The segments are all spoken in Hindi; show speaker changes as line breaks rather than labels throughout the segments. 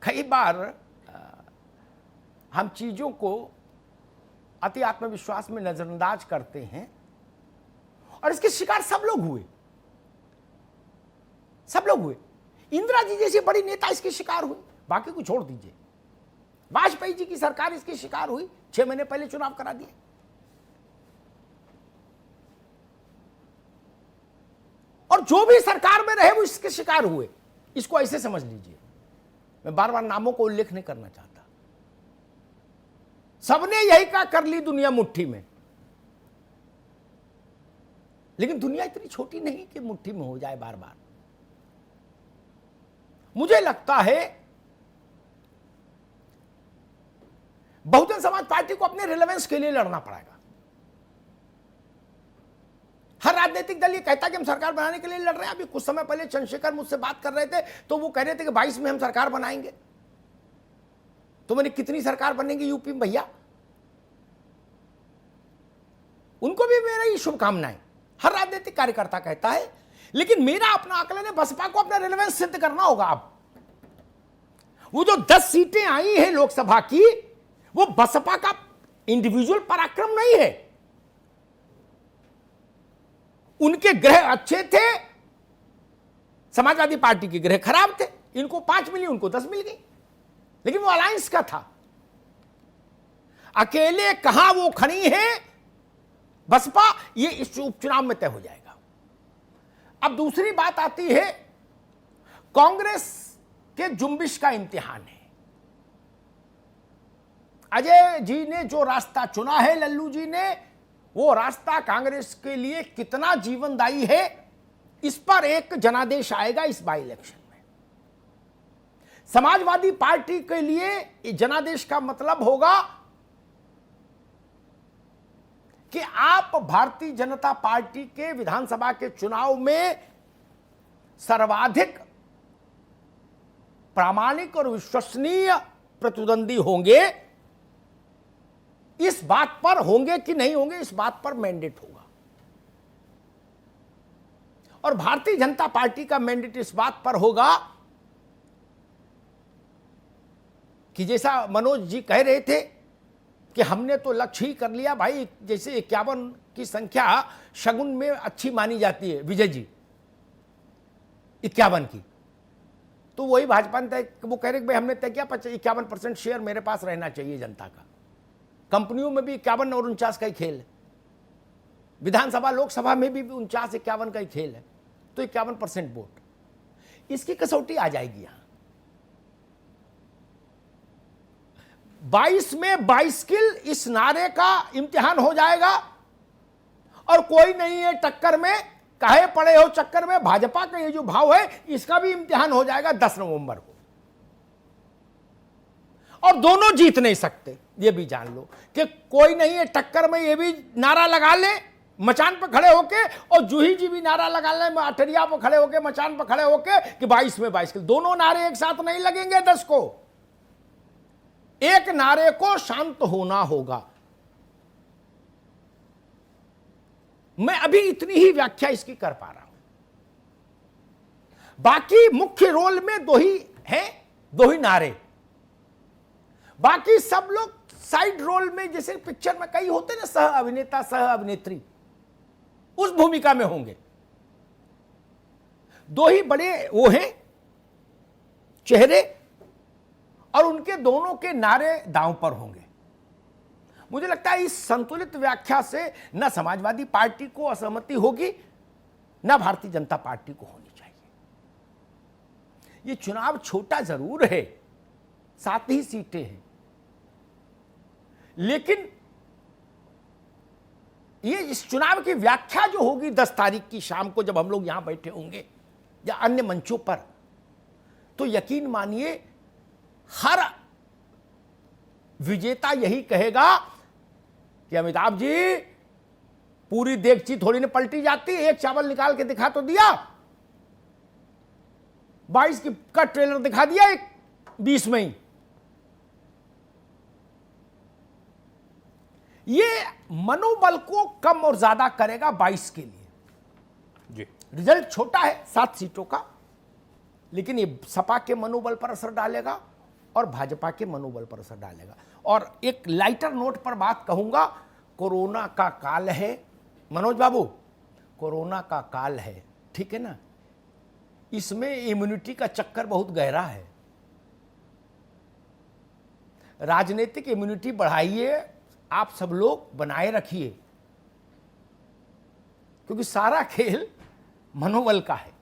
कई बार हम चीजों को अति आत्मविश्वास में नजरअंदाज करते हैं और इसके शिकार सब लोग हुए, सब लोग हुए। इंदिरा जी जैसी बड़ी नेता इसके शिकार हुई, बाकी को छोड़ दीजिए। वाजपेयी जी की सरकार इसके शिकार हुई, 6 महीने पहले चुनाव करा दिए। और जो भी सरकार में रहे वो इसके शिकार हुए। इसको ऐसे समझ लीजिए, मैं बार बार नामों को उल्लेख नहीं करना चाहता। सबने यही का कर ली दुनिया मुट्ठी में, लेकिन दुनिया इतनी छोटी नहीं कि मुट्ठी में हो जाए बार बार। मुझे लगता है बहुजन समाज पार्टी को अपने रिलेवेंस के लिए लड़ना पड़ेगा। हर राजनीतिक दल ये कहता है कि हम सरकार बनाने के लिए लड़ रहे हैं। अभी कुछ समय पहले चंद्रशेखर मुझसे बात कर रहे थे तो वो कह रहे थे कि 22 में हम सरकार बनाएंगे। तो मैंने कितनी सरकार बनेगी यूपी में भैया? उनको भी मेरी शुभकामनाएं। हर राजनीतिक कार्यकर्ता कहता है, लेकिन मेरा अपना आकलन है बसपा को अपना रिलेवेंस सिद्ध करना होगा। अब वो जो 10 सीटें आई हैं लोकसभा की, वो बसपा का इंडिविजुअल पराक्रम नहीं है। उनके ग्रह अच्छे थे, समाजवादी पार्टी के ग्रह खराब थे। इनको 5 मिली, उनको 10 मिल गई, लेकिन वो अलायंस का था। अकेले कहां वो खड़ी है बसपा, ये इस उपचुनाव में तय हो जाएगा। अब दूसरी बात आती है, कांग्रेस के जुम्बिश का इम्तिहान है। अजय जी ने जो रास्ता चुना है, लल्लू जी ने, वो रास्ता कांग्रेस के लिए कितना जीवनदायी है, इस पर एक जनादेश आएगा इस बाई इलेक्शन में। समाजवादी पार्टी के लिए जनादेश का मतलब होगा कि आप भारतीय जनता पार्टी के विधानसभा के चुनाव में सर्वाधिक प्रामाणिक और विश्वसनीय प्रतिद्वंदी होंगे। इस बात पर होंगे कि नहीं होंगे, इस बात पर मैंडेट होगा। और भारतीय जनता पार्टी का मैंडेट इस बात पर होगा कि जैसा मनोज जी कह रहे थे कि हमने तो लक्ष्य ही कर लिया भाई। जैसे 51 की संख्या शगुन में अच्छी मानी जाती है, विजय जी 51 की, तो वही भाजपा ने वो कह रहे कि भाई हमने तय किया 51% शेयर मेरे पास रहना चाहिए जनता का। कंपनियों में भी 51 और 49 का ही खेल है, विधानसभा लोकसभा में भी 49-51 का ही खेल है, तो 51% वोट, इसकी कसौटी आ जाएगी यहां। 22 में 22 किल, इस नारे का इम्तिहान हो जाएगा। और कोई नहीं है टक्कर में, काहे पड़े हो चक्कर में, भाजपा का ये जो भाव है इसका भी इम्तिहान हो जाएगा 10 नवंबर को। और दोनों जीत नहीं सकते, ये भी जान लो कि कोई नहीं है टक्कर में, ये भी नारा लगा ले मचान पर खड़े होके, और जूही जी भी नारा लगा ले अठरिया पर खड़े होके, मचान पर खड़े होके कि 22 में 22 किल। दोनों नारे एक साथ नहीं लगेंगे 10 को, एक नारे को शांत होना होगा। मैं अभी इतनी ही व्याख्या इसकी कर पा रहा हूं। बाकी मुख्य रोल में दो ही हैं, दो ही नारे। बाकी सब लोग साइड रोल में, जैसे पिक्चर में कई होते ना सह अभिनेता सह अभिनेत्री, उस भूमिका में होंगे। दो ही बड़े वो हैं चेहरे, और उनके दोनों के नारे दांव पर होंगे। मुझे लगता है इस संतुलित व्याख्या से न समाजवादी पार्टी को असहमति होगी, न भारतीय जनता पार्टी को होनी चाहिए। ये चुनाव छोटा जरूर है, 7 ही सीटें हैं, लेकिन ये इस चुनाव की व्याख्या जो होगी 10 तारीख की शाम को जब हम लोग यहां बैठे होंगे या अन्य मंचों पर, तो यकीन मानिए हर विजेता यही कहेगा कि अमिताभ जी पूरी देगची थोड़ी ने पलटी जाती, एक चावल निकाल के दिखा तो दिया, 22 का ट्रेलर दिखा दिया, 20 में ही। ये मनोबल को कम और ज्यादा करेगा 22 के लिए जी। रिजल्ट छोटा है 7 सीटों का, लेकिन ये सपा के मनोबल पर असर डालेगा और भाजपा के मनोबल पर असर डालेगा। और एक लाइटर नोट पर बात कहूंगा, कोरोना का काल है मनोज बाबू, कोरोना का काल है, ठीक है ना, इसमें इम्यूनिटी का चक्कर बहुत गहरा है। राजनीतिक इम्यूनिटी बढ़ाइए, आप सब लोग बनाए रखिए, क्योंकि सारा खेल मनोबल का है।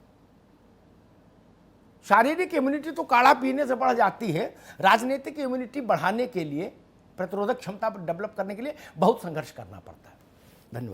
शारीरिक इम्यूनिटी तो काढ़ा पीने से बढ़ जाती है, राजनीतिक इम्यूनिटी बढ़ाने के लिए, प्रतिरोधक क्षमता डेवलप करने के लिए बहुत संघर्ष करना पड़ता है। धन्यवाद।